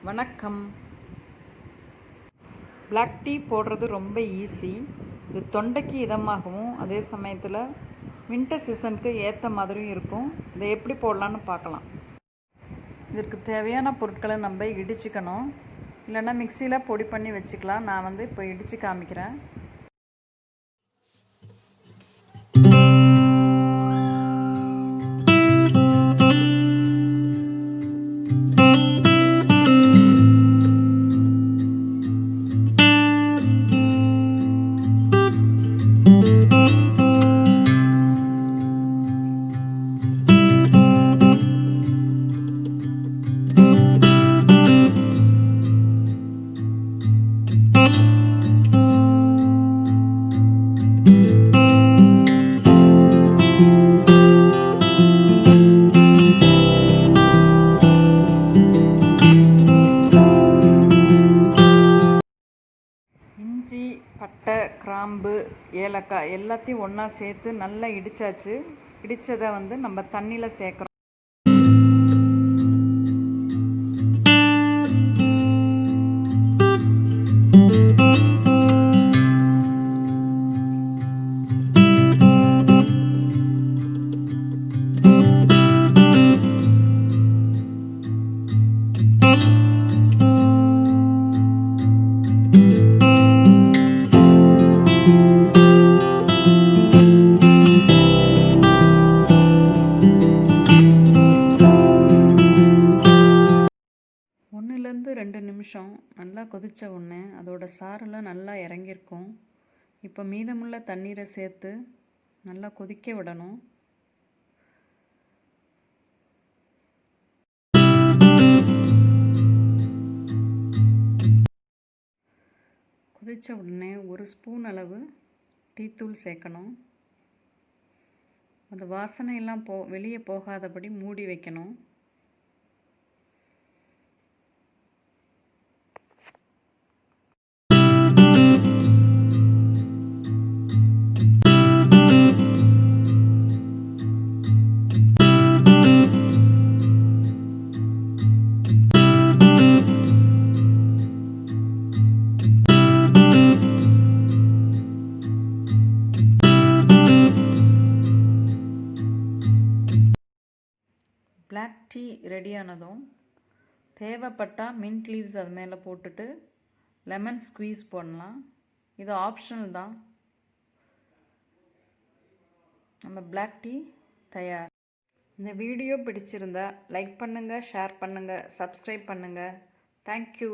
வணக்கம். Black tea போடுறது ரொம்ப ஈஸி. இது தொண்டைக்கு இதமாகவும் அதே சமயத்தில் வின்டர் சீசனுக்கு ஏற்ற மாதிரியும் இருக்கும். இதை எப்படி போடலான்னு பார்க்கலாம். இதற்கு தேவையான பொருட்களை நம்ம இடிச்சுக்கணும், இல்லைன்னா மிக்சியில் பொடி பண்ணி வச்சுக்கலாம். நான் இப்போ இடித்து காமிக்கிறேன். இஞ்சி, பட்டை, கிராம்பு, ஏலக்காய் எல்லாத்தையும் ஒன்றா சேர்த்து நல்லா இடித்தாச்சு. இடித்ததை நம்ம தண்ணியில் சேர்க்குறோம். ஒன்றுலேருந்து 2 நிமிஷம் நல்லா கொதித்த உடனே அதோட சாரெல்லாம் நல்லா இறங்கியிருக்கும். இப்போ மீதமுள்ள தண்ணீரை சேர்த்து நல்லா கொதிக்க விடணும். கொதித்த உடனே 1 ஸ்பூன் அளவு டீத்தூள் சேர்க்கணும். அந்த வாசனையெல்லாம் வெளியே போகாதபடி மூடி வைக்கணும். பிளாக் டீ ரெடியானதும் தேவைப்பட்டால் மின்ட் லீவ்ஸ் அது மேலே போட்டுட்டு லெமன் ஸ்குவீஸ் பண்ணலாம். இது ஆப்ஷனல் தான். நம்ம பிளாக் டீ தயார். இந்த வீடியோ பிடிச்சிருந்தா லைக் பண்ணுங்கள், ஷேர் பண்ணுங்கள், சப்ஸ்கிரைப் பண்ணுங்கள். தேங்க்யூ.